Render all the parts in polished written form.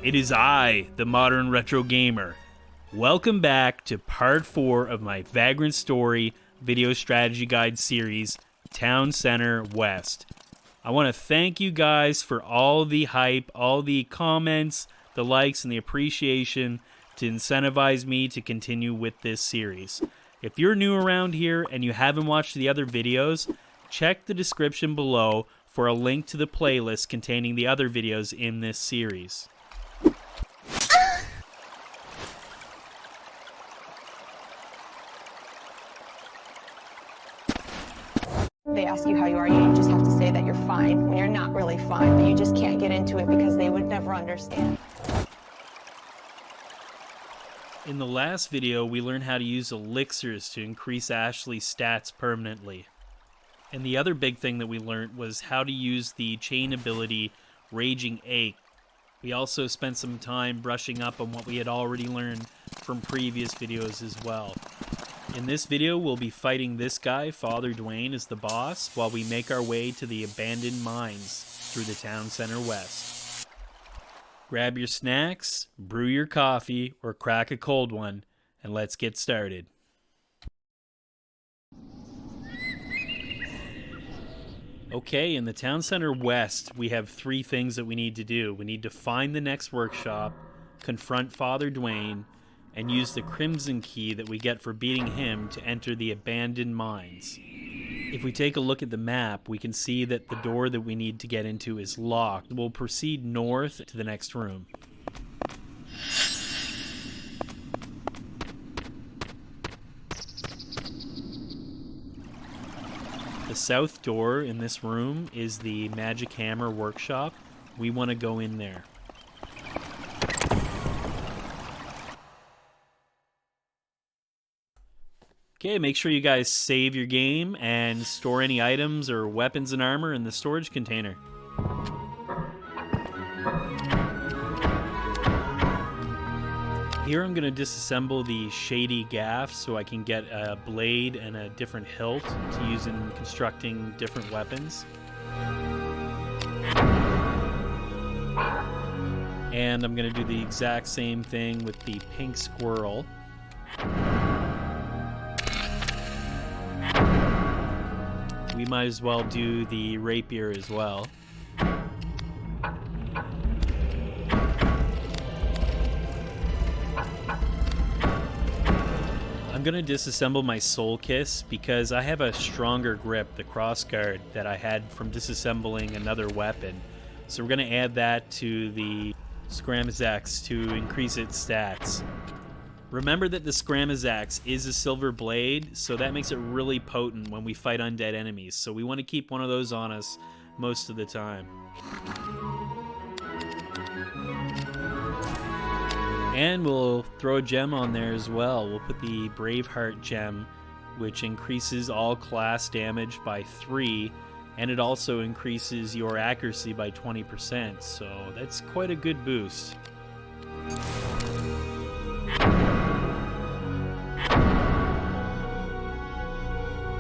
It is I, the modern retro gamer. Welcome back to part 4 of my Vagrant Story video strategy guide series, Town Center West. I want to thank you guys for all the hype, all the comments, the likes, and the appreciation to incentivize me to continue with this series. If you're new around here and you haven't watched the other videos, check the description below for a link to the playlist containing the other videos in this series. They ask you how you are, you just have to say that you're fine when you're not really fine, but you just can't get into it because they would never understand. In the last video, we learned how to use elixirs to increase Ashley's stats permanently. And the other big thing that we learned was how to use the chain ability Raging Ache. We also spent some time brushing up on what we had already learned from previous videos as well. In this video, we'll be fighting this guy, Father Duane, as the boss, while we make our way to the abandoned mines through the Town Center West. Grab your snacks, brew your coffee, or crack a cold one, and let's get started. Okay, in the Town Center West, we have 3 things that we need to do. We need to find the next workshop, confront Father Duane, and use the Crimson Key that we get for beating him to enter the abandoned mines. If we take a look at the map, we can see that the door that we need to get into is locked. We'll proceed north to the next room. The south door in this room is the Magic Hammer workshop. We want to go in there. Okay, make sure you guys save your game and store any items or weapons and armor in the storage container. Here I'm going to disassemble the shady gaff so I can get a blade and a different hilt to use in constructing different weapons. And I'm going to do the exact same thing with the pink squirrel. We might as well do the rapier as well. I'm going to disassemble my Soul Kiss because I have a stronger grip, the crossguard, that I had from disassembling another weapon. So we're going to add that to the Scramazax to increase its stats. Remember that the Scramazax is a silver blade, so that makes it really potent when we fight undead enemies. So we want to keep one of those on us most of the time. And we'll throw a gem on there as well. We'll put the Braveheart gem, which increases all class damage by 3, and it also increases your accuracy by 20%, so that's quite a good boost.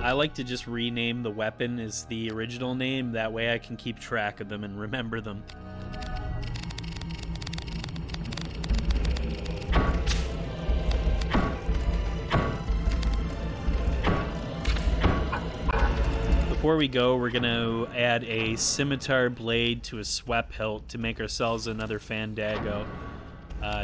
I like to just rename the weapon as the original name, that way I can keep track of them and remember them. Before we go, we're going to add a scimitar blade to a swept hilt to make ourselves another Fandago,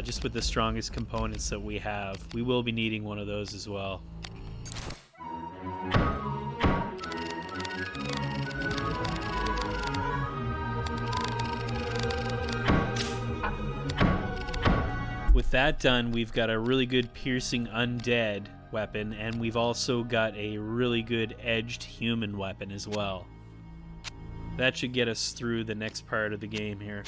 just with the strongest components that we have. We will be needing one of those as well. With that done, we've got a really good piercing undead weapon, and we've also got a really good edged human weapon as well. That should get us through the next part of the game here.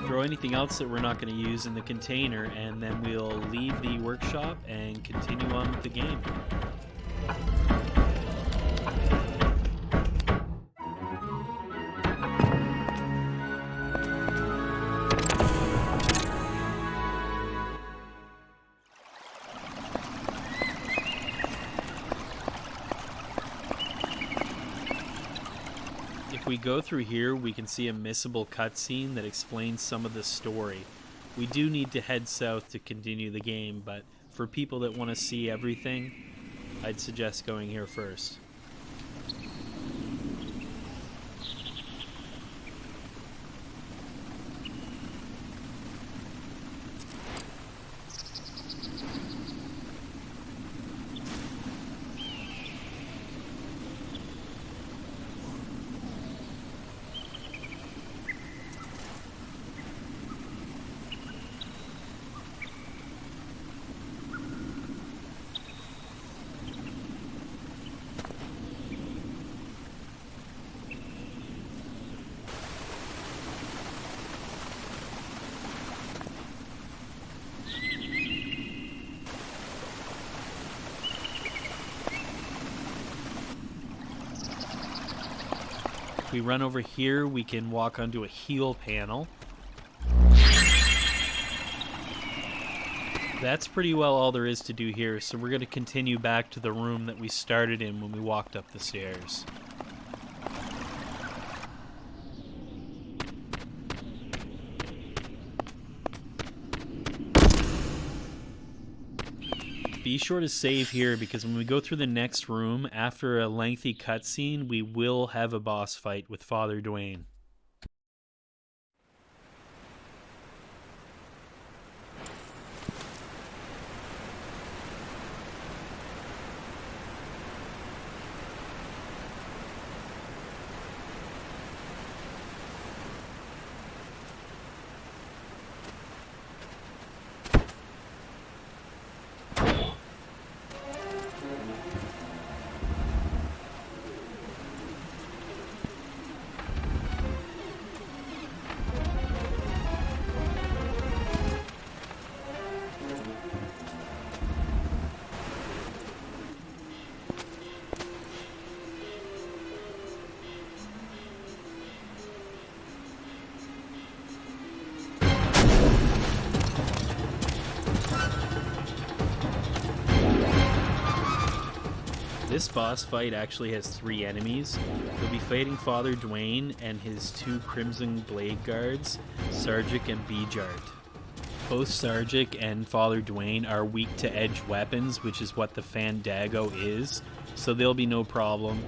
Throw anything else that we're not going to use in the container, and then we'll leave the workshop and continue on with the game. we go through here, we can see a missable cutscene that explains some of the story. We do need to head south to continue the game, but for people that want to see everything, I'd suggest going here first. If we run over here, we can walk onto a heal panel. That's pretty well all there is to do here, so we're going to continue back to the room that we started in when we walked up the stairs. Be sure to save here, because when we go through the next room, after a lengthy cutscene, we will have a boss fight with Father Duane. This boss fight actually has 3 enemies. We'll be fighting Father Duane and his 2 Crimson Blade guards, Sarjik and Bejart. Both Sarjik and Father Duane are weak to edge weapons, which is what the Fandango is, so there'll be no problem.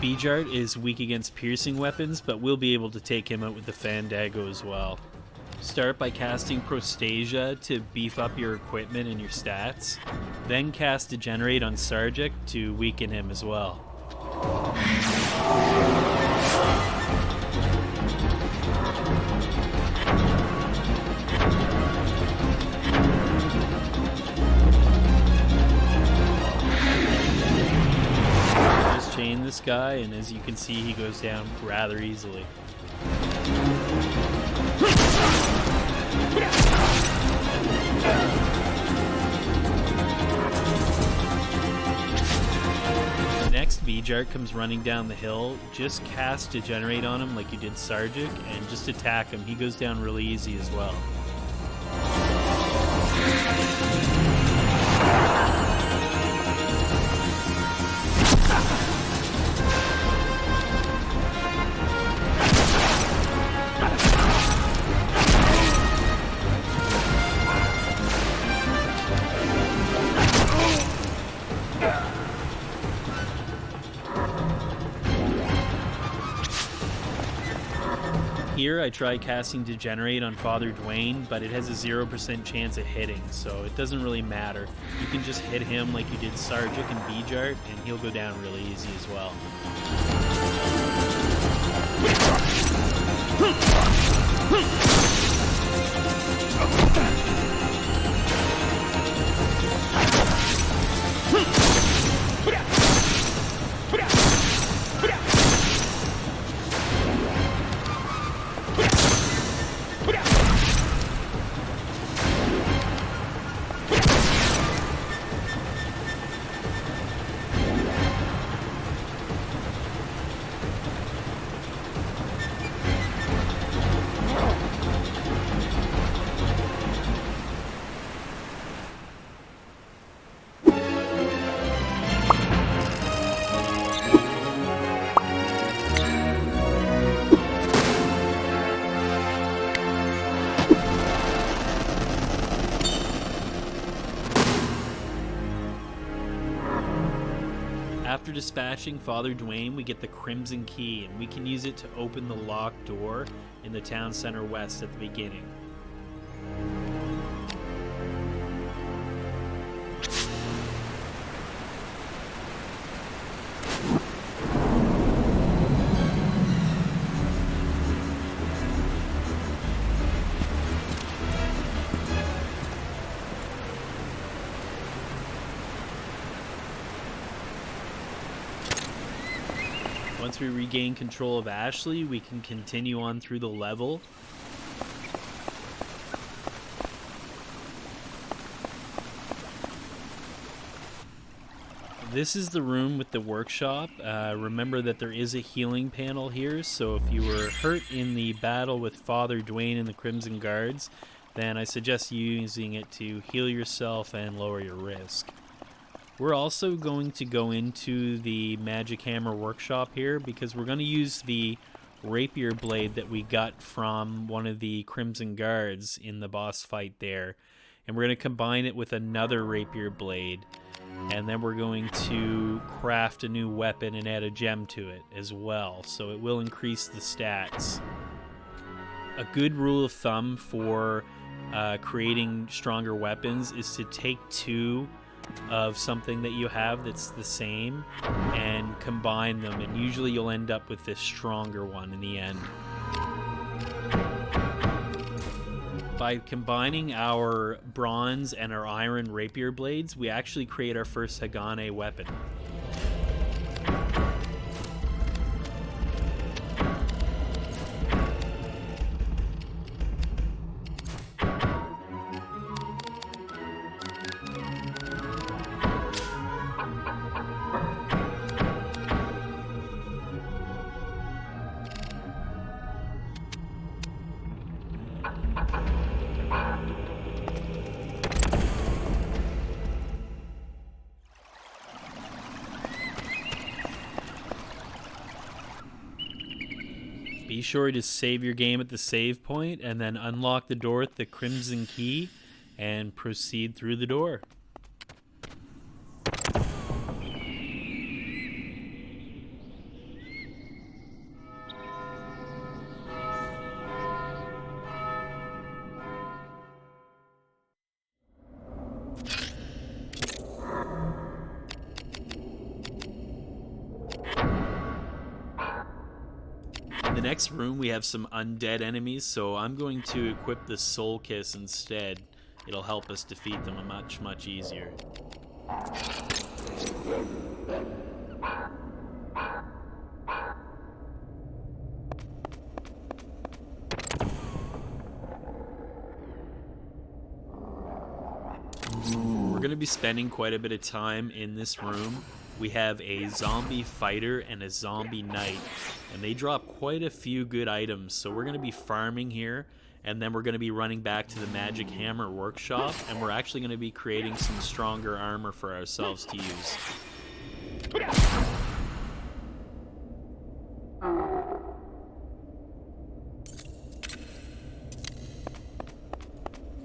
Bejart is weak against piercing weapons, but we'll be able to take him out with the Fandango as well. Start by casting Prostasia to beef up your equipment and your stats. Then cast Degenerate on Sarjik to weaken him as well. Just chain this guy, and as you can see, he goes down rather easily. Next, Bejart comes running down the hill. Just cast Degenerate on him like you did Sarjik, and just attack him. He goes down really easy as well. Here I try casting Degenerate on Father Duane, but it has a 0% chance of hitting, so it doesn't really matter. You can just hit him like you did Sarjik and Bejart, and he'll go down really easy as well. After dispatching Father Duane, we get the Crimson Key, and we can use it to open the locked door in the town center west at the beginning. Once we regain control of Ashley, we can continue on through the level. This is the room with the workshop. Remember that there is a healing panel here, so if you were hurt in the battle with Father Duane and the Crimson Guards, then I suggest using it to heal yourself and lower your risk. We're also going to go into the Magic Hammer workshop here because we're going to use the rapier blade that we got from one of the Crimson Guards in the boss fight there. And we're going to combine it with another rapier blade. And then we're going to craft a new weapon and add a gem to it as well. So it will increase the stats. A good rule of thumb for creating stronger weapons is to take two of something that you have that's the same and combine them, and usually you'll end up with this stronger one in the end. By combining our bronze and our iron rapier blades, we actually create our first Hagane weapon. Be sure to save your game at the save point and then unlock the door with the Crimson Key and proceed through the door. In the next room we have some undead enemies, so I'm going to equip the Soul Kiss instead. It'll help us defeat them much easier. We're going to be spending quite a bit of time in this room. We have a zombie fighter and a zombie knight, and they drop quite a few good items, so we're going to be farming here, and then we're going to be running back to the Magic Hammer workshop, and we're actually going to be creating some stronger armor for ourselves to use.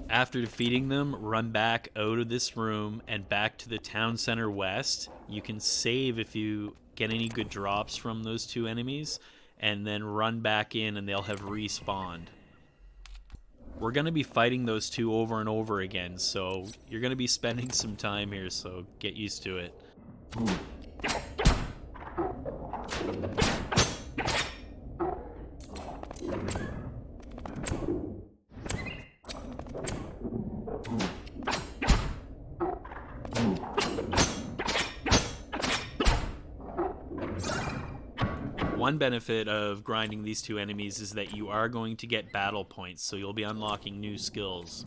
After defeating them, run back out of this room and back to the town center west. You can save if you get any good drops from those two enemies, and then run back in and they'll have respawned. We're going to be fighting those two over and over again, so you're going to be spending some time here, so get used to it. One benefit of grinding these two enemies is that you are going to get battle points, so you'll be unlocking new skills.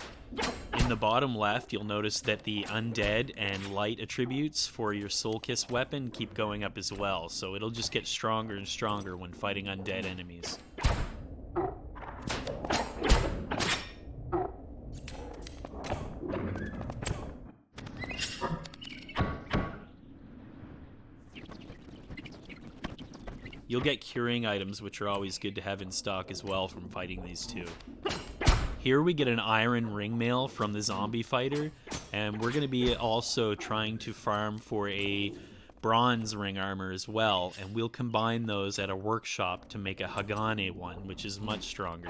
In the bottom left, you'll notice that the undead and light attributes for your Soul Kiss weapon keep going up as well, so it'll just get stronger and stronger when fighting undead enemies. You'll get curing items, which are always good to have in stock as well from fighting these two. Here we get an iron ring mail from the zombie fighter, and we're going to be also trying to farm for a bronze ring armor as well, and we'll combine those at a workshop to make a Hagane one, which is much stronger.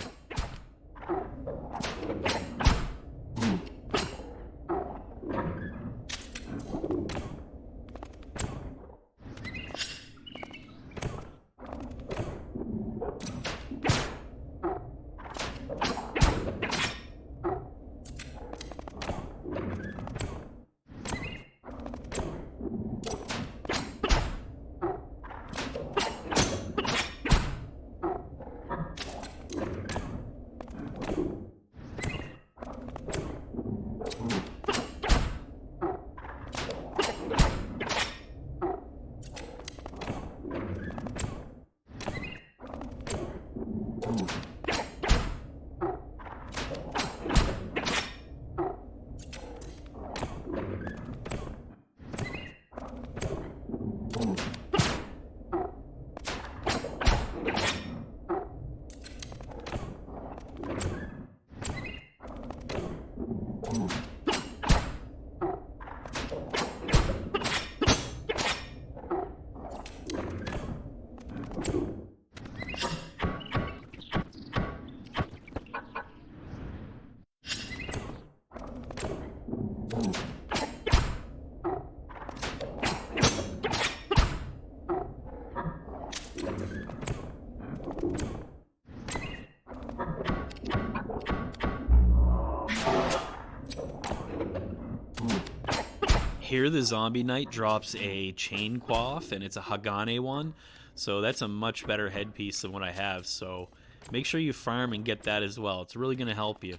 Here the Zombie Knight drops a chain coif, and it's a Hagane one, so that's a much better headpiece than what I have, so make sure you farm and get that as well. It's really going to help you.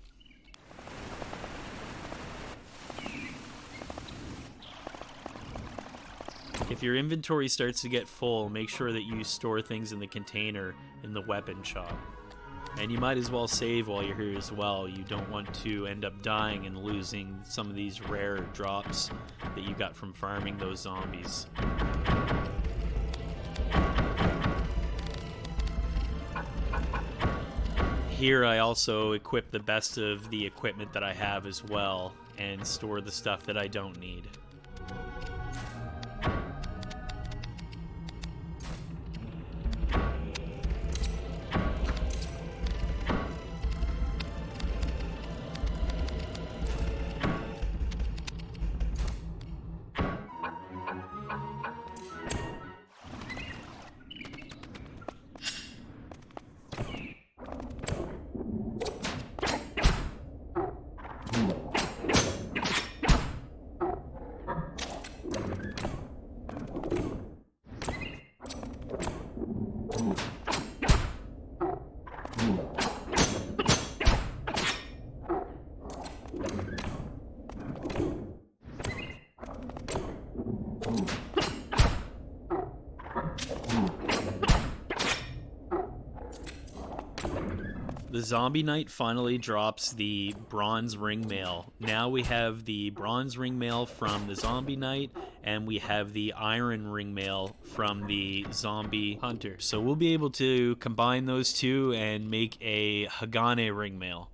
If your inventory starts to get full, make sure that you store things in the container in the weapon shop. And you might as well save while you're here as well. You don't want to end up dying and losing some of these rare drops that you got from farming those zombies. Here I also equip the best of the equipment that I have as well, and store the stuff that I don't need. The Zombie Knight finally drops the bronze ring mail. Now we have the bronze ring mail from the Zombie Knight, and we have the iron ring mail from the Zombie Hunter. So we'll be able to combine those two and make a Hagane ring mail.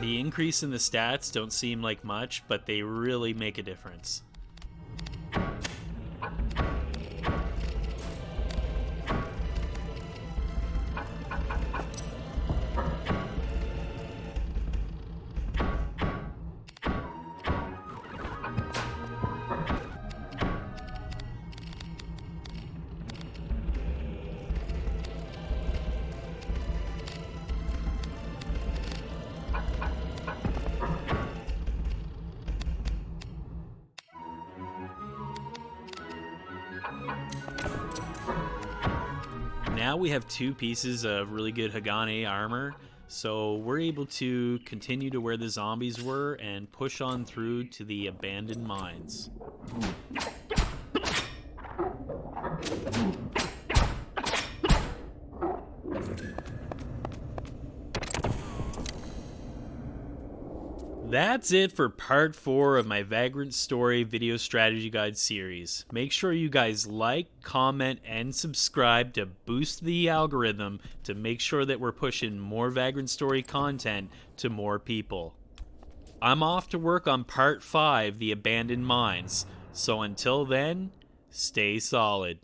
The increase in the stats don't seem like much, but they really make a difference. Now we have two pieces of really good Hagane armor, so we're able to continue to where the zombies were and push on through to the abandoned mines. That's it for part 4 of my Vagrant Story video strategy guide series. Make sure you guys like, comment, and subscribe to boost the algorithm to make sure that we're pushing more Vagrant Story content to more people. I'm off to work on part 5, The Abandoned Mines. So until then, stay solid.